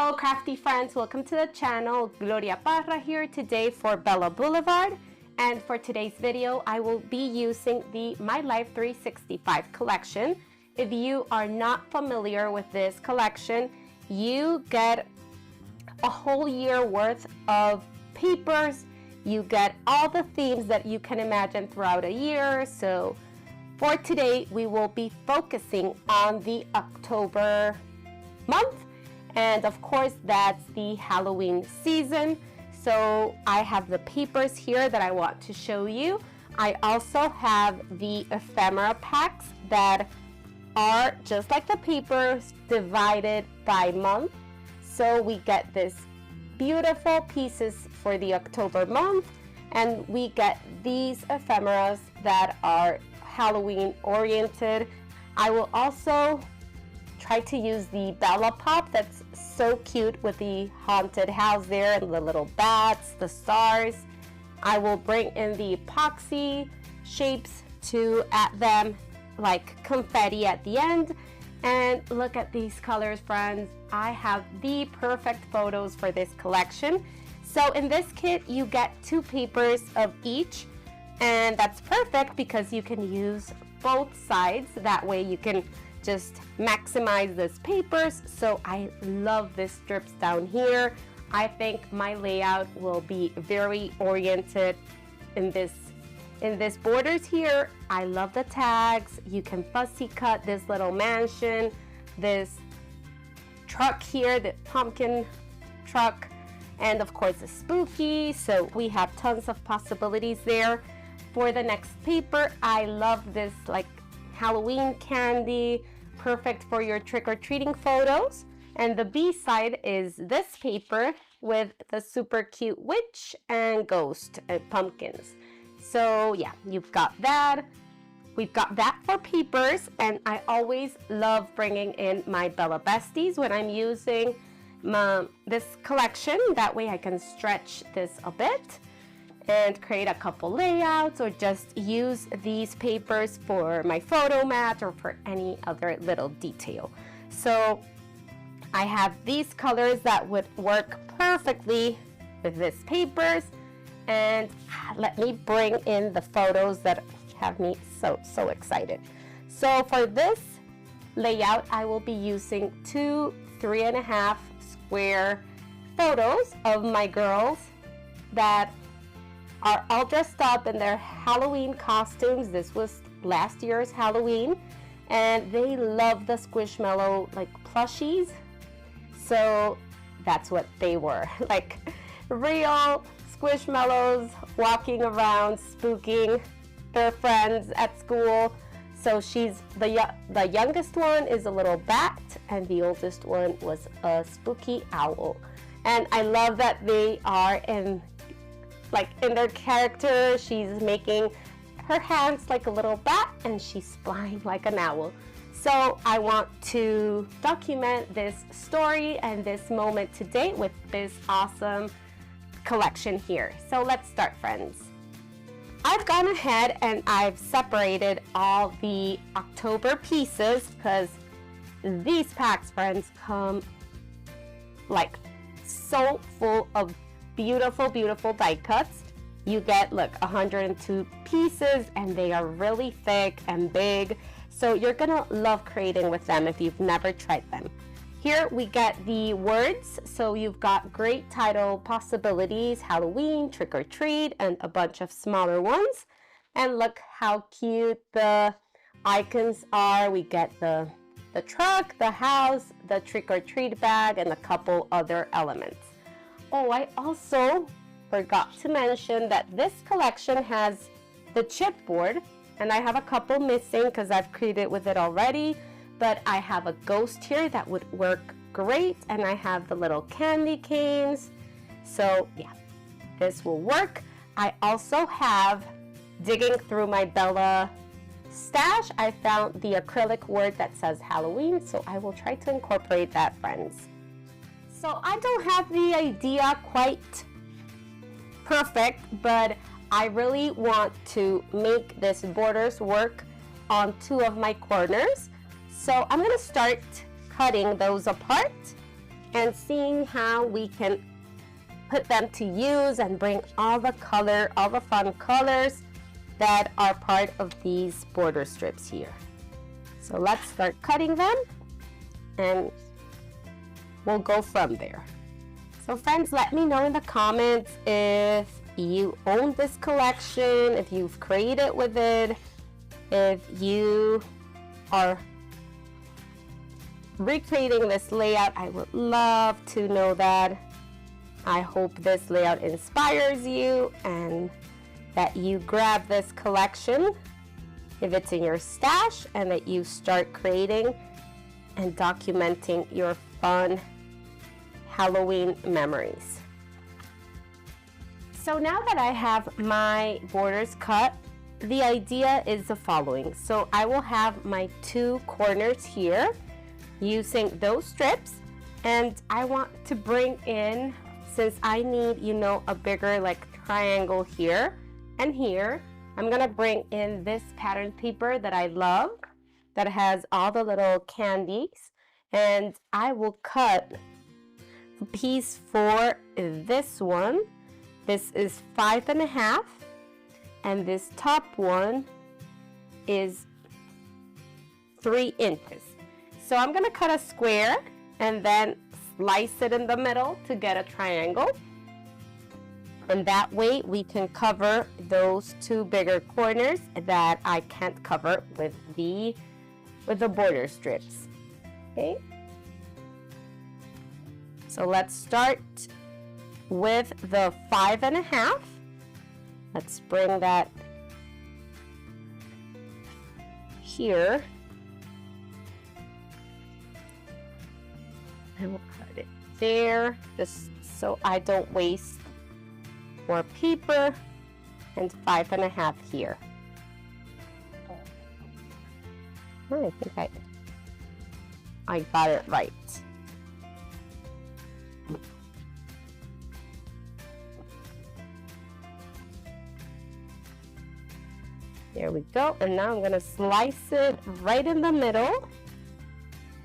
Hello crafty friends, welcome to the channel. Gloria Parra here today for Blvd, and for today's video I will be using the My Life 365 collection. If you are not familiar with this collection, you get a whole year worth of papers. You get all the themes that you can imagine throughout a year. So for today we will be focusing on the October month, and of course that's the Halloween season. So I have the papers here that I want to show you. I also have the ephemera packs that are just like the papers, divided by month. So we get this beautiful pieces for the October month, and we get these ephemeras that are Halloween oriented. I will also try to use the Bella Pop that's so cute with the haunted house there and the little bats, the stars. I will bring in the epoxy shapes to add them like confetti at the end. And look at these colors, friends. I have the perfect photos for this collection. So in this kit you get 2 papers of each, and that's perfect because you can use both sides. That way you can just maximize this papers. So I love this strips down here. I think my layout will be very oriented in this borders here. I love the tags. You can fussy cut this little mansion, this truck here, the pumpkin truck, and of course the spooky. So we have tons of possibilities there. For the next paper, I love this like Halloween candy, perfect for your trick-or-treating photos. And the B side is this paper with the super cute witch and ghost and pumpkins. So yeah, you've got that. We've got that for papers, and I always love bringing in my Bella Besties when I'm using this collection. That way I can stretch this a bit and create a couple layouts, or just use these papers for my photo mat or for any other little detail. So I have these colors that would work perfectly with this papers. And let me bring in the photos that have me so excited. So for this layout, I will be using 2 3.5 square photos of my girls that are all dressed up in their Halloween costumes. This was last year's Halloween, and they love the Squishmallow like plushies. So that's what they were, like real Squishmallows walking around spooking their friends at school. So she's the youngest one is a little bat, and the oldest one was a spooky owl. And I love that they are in their character. She's making her hands like a little bat, and she's flying like an owl. So I want to document this story and this moment today with this awesome collection here. So let's start, friends. I've gone ahead and I've separated all the October pieces because these packs, friends, come like so full of beautiful die cuts. You get, look, 102 pieces, and they are really thick and big. So you're gonna love creating with them if you've never tried them. Here we get the words. So you've got great title possibilities, Halloween, trick or treat, and a bunch of smaller ones. And look how cute the icons are. We get the truck, the house, the trick or treat bag, and a couple other elements. Oh, I also forgot to mention that this collection has the chipboard, and I have a couple missing because I've created with it already, but I have a ghost here that would work great, and I have the little candy canes. So yeah, this will work. I also have, digging through my Bella stash, I found the acrylic word that says Halloween, so I will try to incorporate that, friends. So I don't have the idea quite perfect, but I really want to make this borders work on 2 of my corners. So I'm going to start cutting those apart, and seeing how we can put them to use and bring all the color, all the fun colors that are part of these border strips here. So let's start cutting them and we'll go from there. So friends, let me know in the comments if you own this collection, if you've created with it, if you are recreating this layout. I would love to know that. I hope this layout inspires you and that you grab this collection if it's in your stash and that you start creating and documenting your fun Halloween memories. So now that I have my borders cut, the idea is the following. So I will have my two corners here using those strips, and I want to bring in, since I need, you know, a bigger like triangle here and here, I'm gonna bring in this pattern paper that I love that has all the little candies, and I will cut a piece for this one. This is 5.5, and this top one is 3 inches. So I'm gonna cut a square and then slice it in the middle to get a triangle. And that way we can cover those two bigger corners that I can't cover with the border strips. Okay. So let's start with the 5.5. Let's bring that here. And we'll cut it there, just so I don't waste more paper, and 5.5 here. Oh, I think I got it right. There we go, and now I'm gonna slice it right in the middle.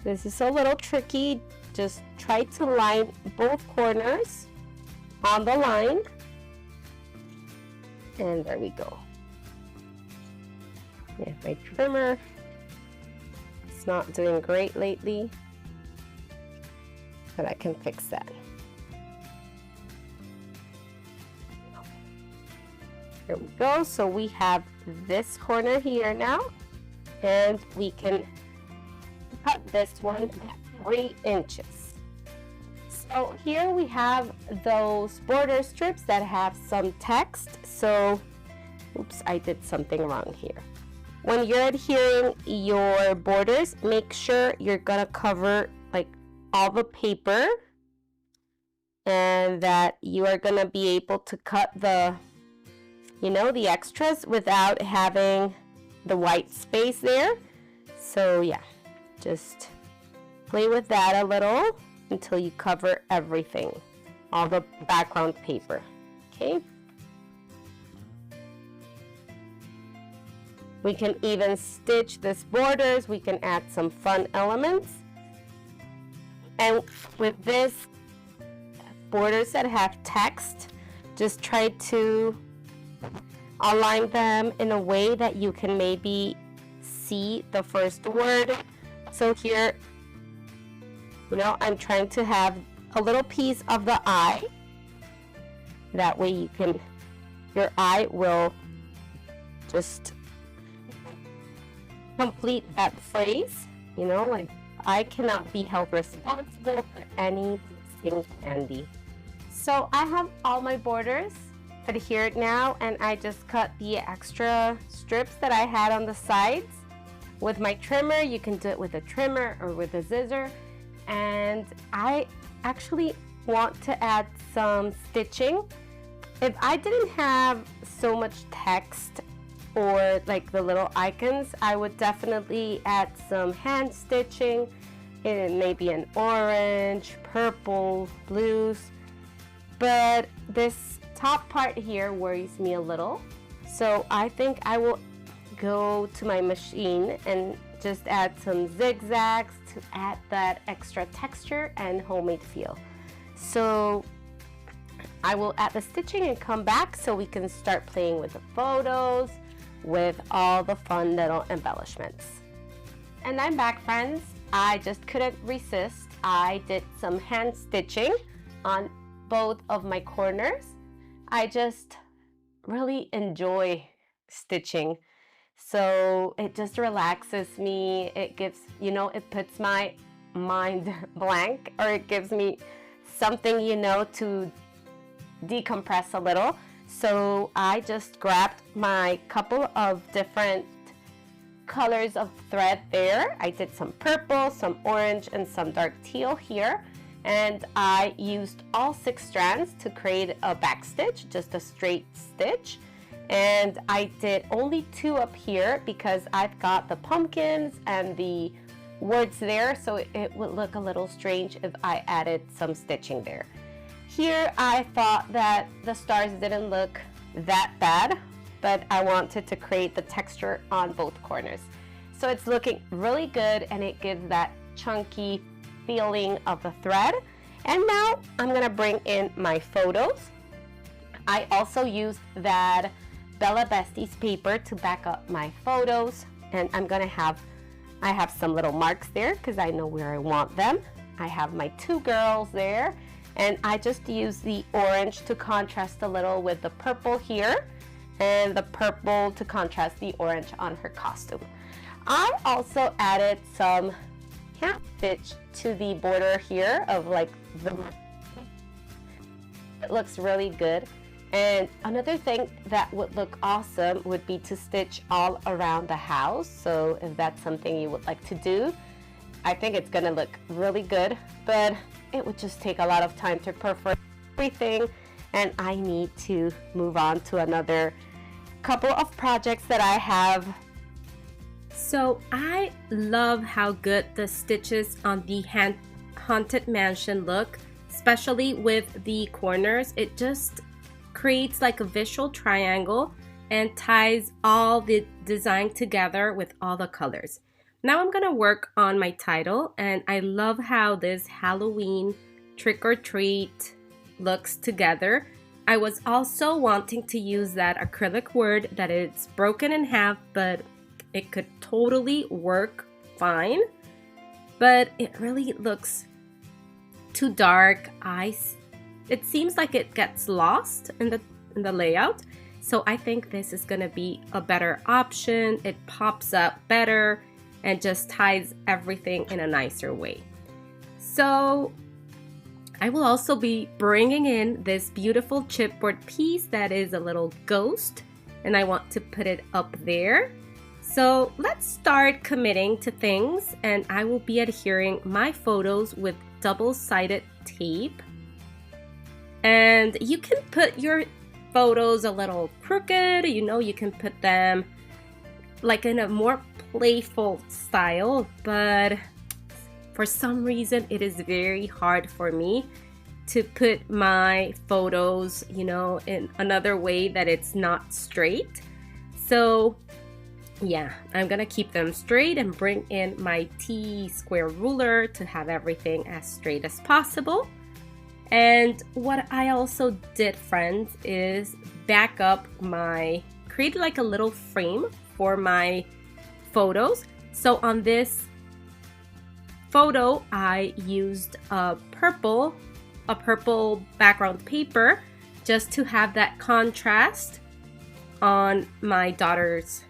This is a little tricky. Just try to line both corners on the line. And there we go. Yeah, my trimmer, it's not doing great lately, but I can fix that. There we go. So we have this corner here now, and we can cut this one 3 inches. So here we have those border strips that have some text. So, oops, I did something wrong here. When you're adhering your borders, make sure you're gonna cover like all the paper, and that you are gonna be able to cut the, you know, the extras without having the white space there. So yeah, just play with that a little until you cover everything, all the background paper. Okay. We can even stitch these borders. We can add some fun elements. And with this borders that have text, just try to align them in a way that you can maybe see the first word. So here, you know, I'm trying to have a little piece of the eye. That way you can, your eye will just complete that phrase. You know, like, I cannot be held responsible for any missing candy. So I have all my borders adhered now, and I just cut the extra strips that I had on the sides with my trimmer. You can do it with a trimmer or with a scissor. And I actually want to add some stitching. If I didn't have so much text or like the little icons, I would definitely add some hand stitching in maybe an orange, purple, blues. But this top part here worries me a little. So I think I will go to my machine and just add some zigzags to add that extra texture and homemade feel. So I will add the stitching and come back so we can start playing with the photos, with all the fun little embellishments. And I'm back, friends. I just couldn't resist. I did some hand stitching on both of my corners. I just really enjoy stitching. So it just relaxes me. It gives, you know, it puts my mind blank, or it gives me something, you know, to decompress a little. So I just grabbed my couple of different colors of thread there. I did some purple, some orange, and some dark teal here. And I used all 6 strands to create a back stitch, just a straight stitch. And I did only 2 up here because I've got the pumpkins and the words there, so it would look a little strange if I added some stitching there. Here I thought that the stars didn't look that bad, but I wanted to create the texture on both corners. So it's looking really good, and it gives that chunky feeling of the thread. And now I'm gonna bring in my photos. I also used that Blvd paper to back up my photos, and I have some little marks there because I know where I want them. I have my 2 girls there, and I just use the orange to contrast a little with the purple here, and the purple to contrast the orange on her costume. I also added some hand stitch to the border here of like the, it looks really good. And another thing that would look awesome would be to stitch all around the house. So if that's something you would like to do, I think it's gonna look really good, but it would just take a lot of time to perfect everything, and I need to move on to another couple of projects that I have. So I love how good the stitches on the Haunted Mansion look, especially with the corners. It just creates like a visual triangle and ties all the design together with all the colors. Now I'm gonna work on my title, and I love how this Halloween trick or treat looks together. I was also wanting to use that acrylic word that it's broken in half, but it could totally work fine, but it really looks too dark. It seems like it gets lost in the layout. So I think this is gonna be a better option. It pops up better and just ties everything in a nicer way. So I will also be bringing in this beautiful chipboard piece that is a little ghost, and I want to put it up there. So let's start committing to things, and I will be adhering my photos with double-sided tape. And you can put your photos a little crooked, you know, you can put them like in a more playful style, but for some reason it is very hard for me to put my photos, you know, in another way that it's not straight. So yeah, I'm gonna keep them straight and bring in my T-square ruler to have everything as straight as possible. And what I also did, friends, is back up create like a little frame for my photos. So on this photo, I used a purple background paper just to have that contrast on my daughter's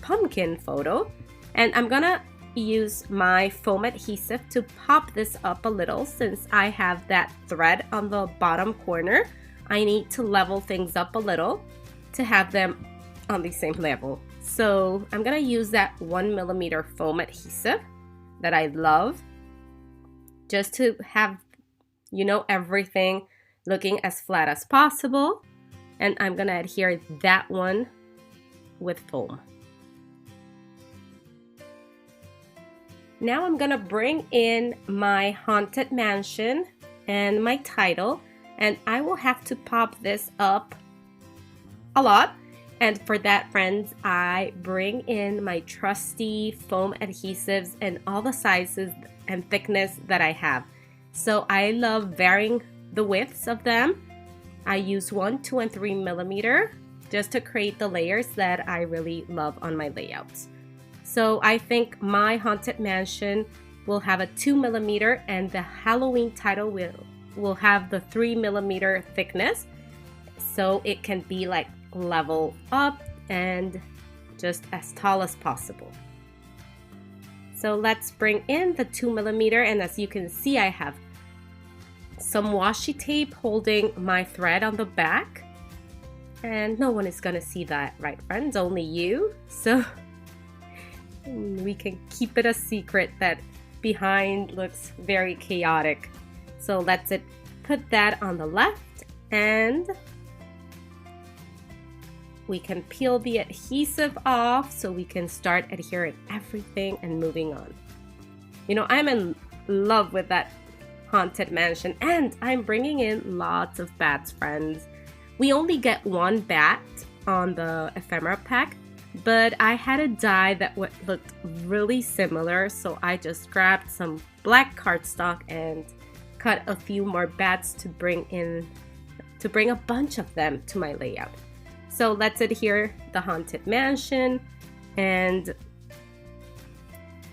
pumpkin photo. And I'm gonna use my foam adhesive to pop this up a little. Since I have that thread on the bottom corner, I need to level things up a little to have them on the same level. So I'm gonna use that 1mm foam adhesive that I love, just to have, you know, everything looking as flat as possible. And I'm gonna adhere that one with foam. Now I'm gonna bring in my Haunted Mansion and my title, and I will have to pop this up a lot. And for that, friends, I bring in my trusty foam adhesives in all the sizes and thickness that I have. So I love varying the widths of them. I use 1, 2, and 3 millimeter just to create the layers that I really love on my layouts. So I think my Haunted Mansion will have a 2 millimeter, and the Halloween title will have the 3 millimeter thickness, so it can be like level up and just as tall as possible. So let's bring in the 2 millimeter, and as you can see, I have some washi tape holding my thread on the back, and no one is gonna see that, right friends? Only you. So we can keep it a secret that behind looks very chaotic. So let's put that on the left, and we can peel the adhesive off so we can start adhering everything and moving on. You know, I'm in love with that Haunted Mansion, and I'm bringing in lots of bats, friends. We only get 1 bat on the ephemera pack, but I had a die that looked really similar, so I just grabbed some black cardstock and cut a few more bats to bring a bunch of them to my layout. So let's adhere the Haunted Mansion, and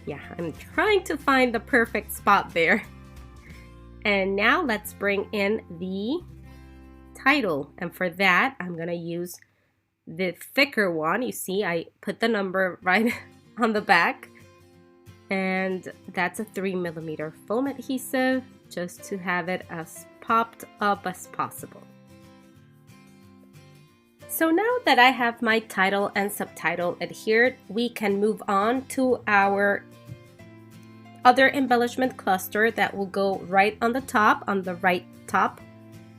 yeah, I'm trying to find the perfect spot there. And now let's bring in the title, and for that I'm gonna use the thicker one. You see, I put the number right on the back, and that's a 3 millimeter foam adhesive just to have it as popped up as possible. So now that I have my title and subtitle adhered, we can move on to our other embellishment cluster that will go right on the top, on the right top.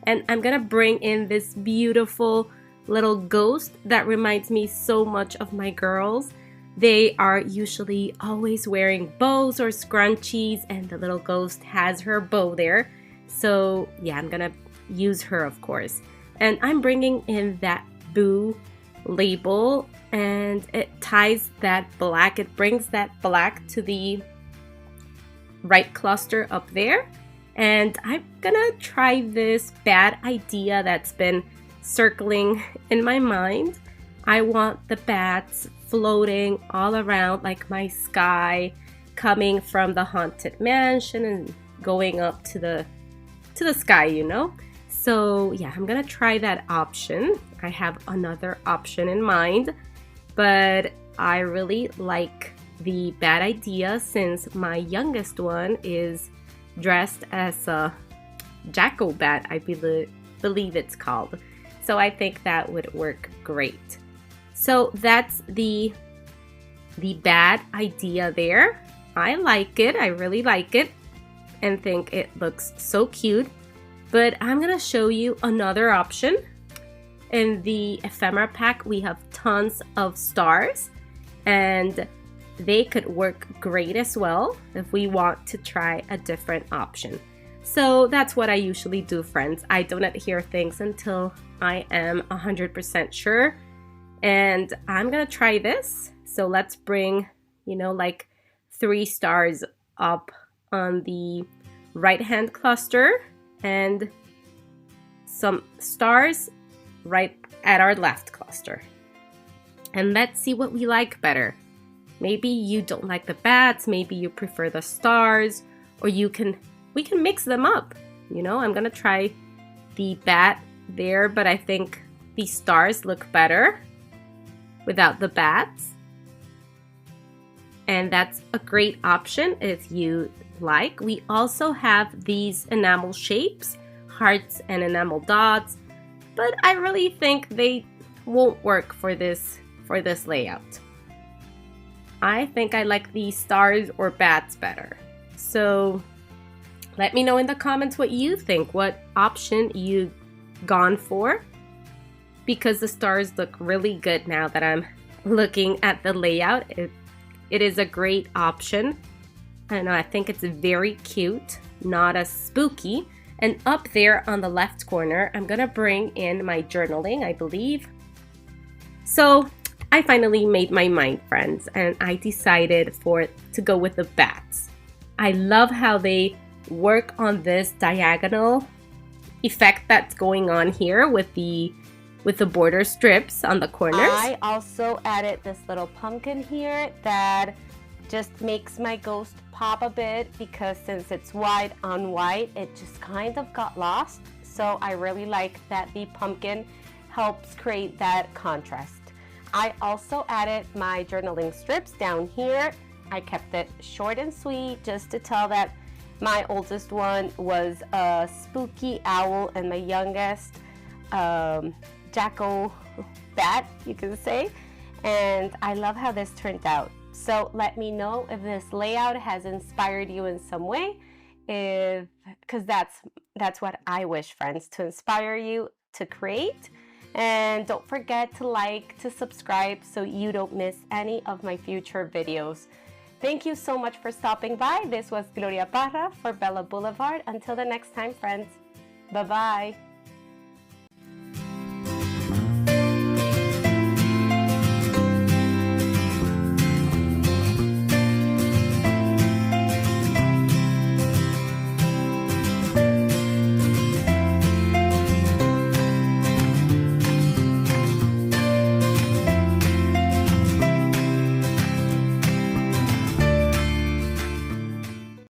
And I'm gonna bring in this beautiful little ghost that reminds me so much of my girls. They are usually always wearing bows or scrunchies, and the little ghost has her bow there. So yeah, I'm gonna use her, of course. And I'm bringing in that Boo label, and it ties that black, it brings that black to the right cluster up there. And I'm gonna try this bad idea that's been circling in my mind. I want the bats floating all around like my sky, coming from the Haunted Mansion and going up to the sky, you know? So yeah, I'm gonna try that option. I have another option in mind, but I really like the bad idea since my youngest one is dressed as a Jack-o'-bat, I believe it's called. So I think that would work great. So that's the bad idea there. I like it, I really like it, and think it looks so cute. But I'm gonna show you another option. In the ephemera pack, we have tons of stars, and they could work great as well if we want to try a different option. So that's what I usually do, friends. I don't adhere things until I am 100% sure. And I'm gonna try this. So let's bring, you know, like 3 stars up on the right hand cluster and some stars right at our left cluster. And let's see what we like better. Maybe you don't like the bats, maybe you prefer the stars, or we can mix them up. You know, I'm gonna try the bat there, but I think the stars look better without the bats. And that's a great option if you like. We also have these enamel shapes, hearts and enamel dots, but I really think they won't work for this layout. I think I like the stars or bats better. So let me know in the comments what you think, what option you've gone for, because the stars look really good now that I'm looking at the layout. It is a great option, and I think it's very cute, not as spooky. And up there on the left corner, I'm gonna bring in my journaling, I believe. So I finally made my mind, friends, and I decided to go with the bats. I love how they work on this diagonal effect that's going on here with the border strips on the corners. I also added this little pumpkin here that just makes my ghost pop a bit, because since it's white on white, it just kind of got lost. So I really like that the pumpkin helps create that contrast. I also added my journaling strips down here. I kept it short and sweet just to tell that my oldest one was a spooky owl and my youngest jackal bat, you can say. And I love how this turned out. So let me know if this layout has inspired you in some way, because that's what I wish, friends, to inspire you to create. And don't forget to like, to subscribe so you don't miss any of my future videos. Thank you so much for stopping by. This was Gloria Parra for Bella Boulevard. Until the next time, friends. Bye-bye.